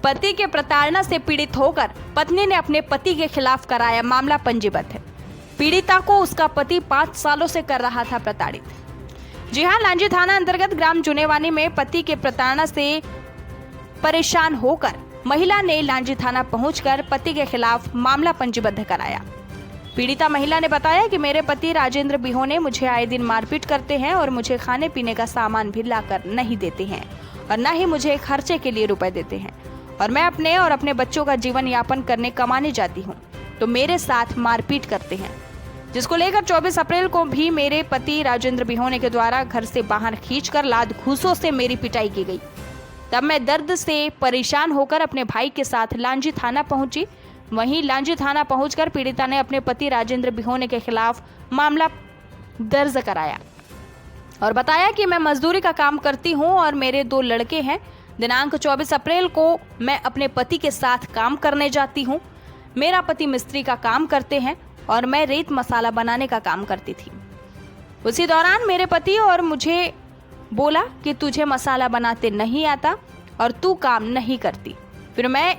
पति के प्रताड़ना से पीड़ित होकर पत्नी ने अपने पति के खिलाफ कराया मामला पंजीबद्ध। पीड़िता को उसका पति 5 सालों से कर रहा था प्रताड़ित। जी हां, लांजी थाना अंतर्गत ग्राम जुनेवानी में पति के प्रताड़ना से परेशान होकर महिला ने लांजी थाना पहुंचकर पति के खिलाफ मामला पंजीबद्ध कराया। पीड़िता महिला ने बताया कि मेरे पति राजेंद्र बिहोने मुझे आए दिन मारपीट करते हैं और मुझे खाने पीने का सामान भी लाकर नहीं देते हैं और न ही मुझे खर्चे के लिए रुपए देते हैं और मैं अपने और अपने बच्चों का जीवन यापन करने कमाने जाती हूँ तो मेरे साथ मारपीट करते हैं, जिसको लेकर 24 अप्रैल को भी मेरे पति राजेंद्र बिहोने के द्वारा घर से बाहर खींचकर लात घूंसों से मेरी पिटाई की गई। तब मैं दर्द से परेशान होकर अपने भाई के साथ लांजी थाना पहुंची। वहीं लांजी थाना पहुंचकर पीड़िता ने अपने पति राजेंद्र बिहोने के खिलाफ मामला दर्ज कराया और बताया कि मैं मजदूरी का काम करती हूं और मेरे 2 लड़के हैं। दिनांक 24 अप्रैल को मैं अपने पति के साथ काम करने जाती हूं। मेरा पति मिस्त्री का काम करते हैं और मैं रेत मसाला बनाने का काम करती थी। उसी दौरान मेरे पति और मुझे बोला कि तुझे मसाला बनाते नहीं आता और तू काम नहीं करती। फिर मैं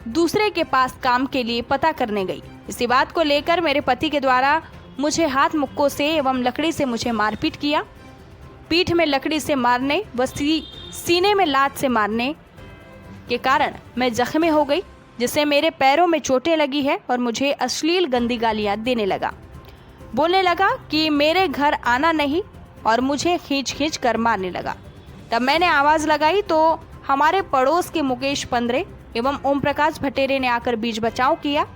दूसरे के पास काम के लिए पता करने गई। इसी बात को लेकर मेरे पति के द्वारा मुझे हाथ मुक्कों से एवं लकड़ी से मुझे मारपीट किया। पीठ में लकड़ी से मारने व सीने में लात से मारने के कारण मैं जख्मी हो गई, जिससे मेरे पैरों में चोटें लगी है और मुझे अश्लील गंदी गालियां देने लगा। बोलने लगा कि मेरे घर आना नहीं और मुझे खींच खींच कर मारने लगा। तब मैंने आवाज़ लगाई तो हमारे पड़ोस के मुकेश पंद्रे एवं ओम प्रकाश भटेरे ने आकर बीच बचाव किया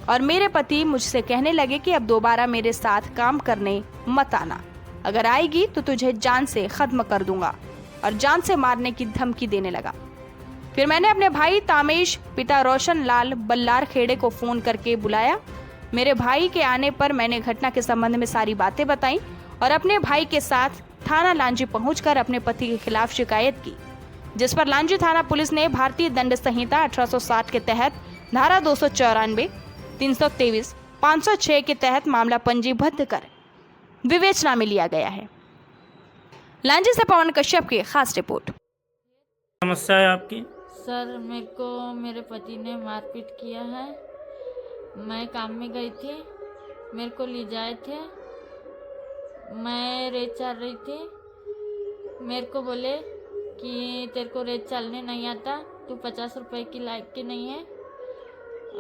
और मेरे पति मुझसे कहने लगे कि अब दोबारा मेरे साथ काम करने मत आना, अगर आएगी तो तुझे जान से खत्म कर दूंगा और जान से मारने की धमकी देने लगा। फिर मैंने अपने भाई तामेश पिता रोशन लाल बल्लार खेड़े को फोन करके बुलाया। मेरे भाई के आने पर मैंने घटना के संबंध में सारी बातें बताई और अपने भाई के साथ थाना लांजी पहुंचकर अपने पति के खिलाफ शिकायत की, जिस पर लांजी थाना पुलिस ने भारतीय दंड संहिता 1860 के तहत धारा 294, 323, 506 के तहत मामला पंजीबद्ध कर विवेचना में लिया गया है। लांजी से पवन कश्यप की खास रिपोर्ट। समस्या है आपकी? सर, मेरे को मेरे पति ने मारपीट किया है। मैं काम में गई थी, मेरे को ले जाए थे, मैं रेत चाल रही थी। मेरे को बोले कि तेरे को रेत चालने नहीं आता, तू 50 रुपए की लायक की नहीं है।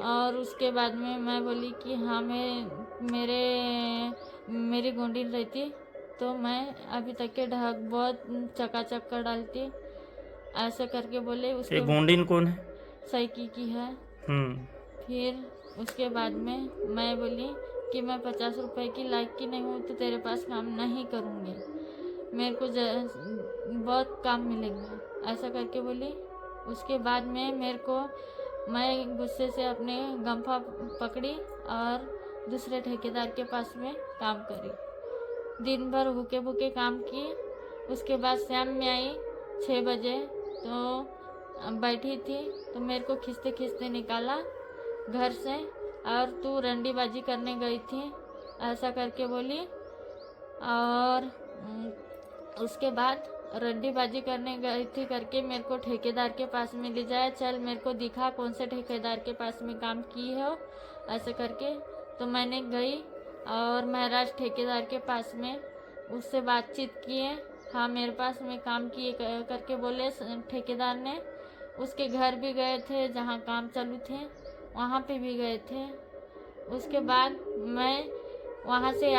और उसके बाद में मैं बोली कि हाँ, मेरी गोंडी रहती तो मैं अभी तक के ढक बहुत चकाचक कर डालती, ऐसे करके बोले। उसके गोंडीन कौन है? साइकी की है। फिर उसके बाद में मैं बोली कि मैं 50 रुपए की लायक की नहीं हूँ तो तेरे पास काम नहीं करूँगी, मेरे को बहुत काम मिलेगा, ऐसा करके बोली। उसके बाद में मैं गुस्से से अपने गंफा पकड़ी और दूसरे ठेकेदार के पास में काम करी। दिन भर भूखे भूखे काम किए। उसके बाद शाम में आई 6 बजे तो बैठी थी तो मेरे को खींचते खींचते निकाला घर से और तू रंडीबाजी करने गई थी, ऐसा करके बोली। और उसके बाद रंडीबाजी करने गई थी करके मेरे को ठेकेदार के पास में ले जाया, चल मेरे को दिखा कौन से ठेकेदार के पास में काम की हो, ऐसे करके। तो मैंने गई और महाराज ठेकेदार के पास में उससे बातचीत किए। हाँ, मेरे पास में काम किए करके बोले ठेकेदार ने। उसके घर भी गए थे, जहाँ काम चालू थे वहाँ पे भी गए थे। उसके बाद मैं वहाँ से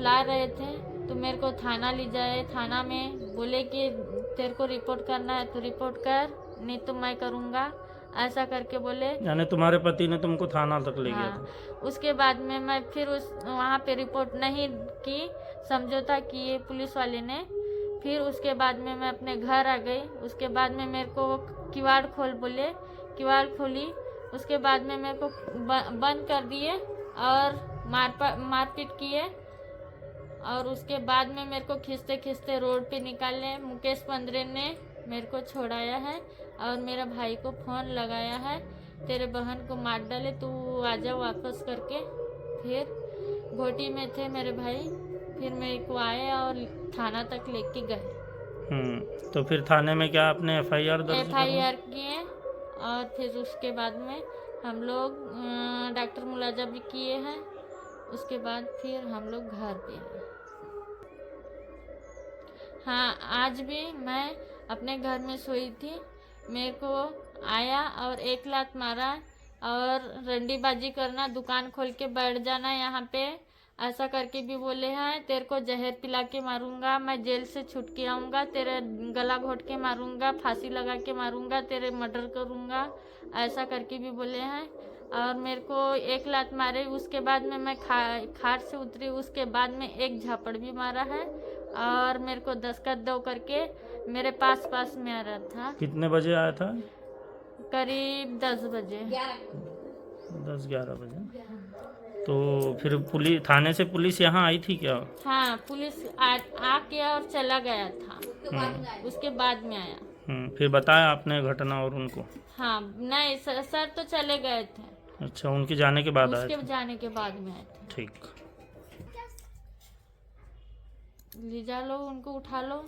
ला रहे थे तो मेरे को थाना ले जाए। थाना में बोले कि तेरे को रिपोर्ट करना है तो रिपोर्ट कर, नहीं तो मैं करूँगा, ऐसा करके बोले। यानी तुम्हारे पति ने तुमको थाना तक ले गया था? उसके बाद में मैं फिर वहाँ पे रिपोर्ट नहीं की, समझौता किए पुलिस वाले ने। फिर उसके बाद में मैं अपने घर आ गई। उसके बाद में मेरे को किवाड़ खोल बोले, किवाड़ खोली। उसके बाद में मेरे को बंद कर दिए और मारपीट किए। और उसके बाद में मेरे को खींचते खींचते रोड पे निकाले। मुकेश पंद्रे ने मेरे को छोड़ाया है और मेरे भाई को फ़ोन लगाया है, तेरे बहन को मार डाले, तू आजा वापस करके। फिर घोटी में थे मेरे भाई, फिर मेरे को आए और थाना तक लेके गए। तो फिर थाने में क्या आपने एफआईआर दर्ज एफआईआर किए और फिर उसके बाद में हम लोग डॉक्टर मुलाजा भी किए हैं। उसके बाद फिर हम लोग घर पे आए। हाँ, आज भी मैं अपने घर में सोई थी, मेरे को आया और एक लात मारा और रंडीबाजी करना, दुकान खोल के बैठ जाना यहाँ पे, ऐसा करके भी बोले हैं। तेरे को जहर पिला के मारूंगा, मैं जेल से छूट के आऊँगा, तेरे गला घोट के मारूंगा, फांसी लगा के मारूंगा, तेरे मर्डर करूंगा, ऐसा करके भी बोले हैं। और मेरे को एक लात मारे, उसके बाद में मैं खाट से उतरी, उसके बाद में एक झापड़ भी मारा है और मेरे को दस्तखत दो करके मेरे पास में आ रहा था। कितने बजे आया था? करीब 10 बजे। 10-11 बजे। तो फिर पुलिस, थाने से पुलिस यहाँ आई थी क्या? हाँ, पुलिस आ गया और चला गया था, उसके बाद में आया। फिर बताया आपने घटना और उनको? हाँ, नहीं सर तो चले गए थे। अच्छा, उनके जाने के बाद आए उसके थे? जाने के बाद में आए थे। ठीक। ले जा लो, उनको उठा लो।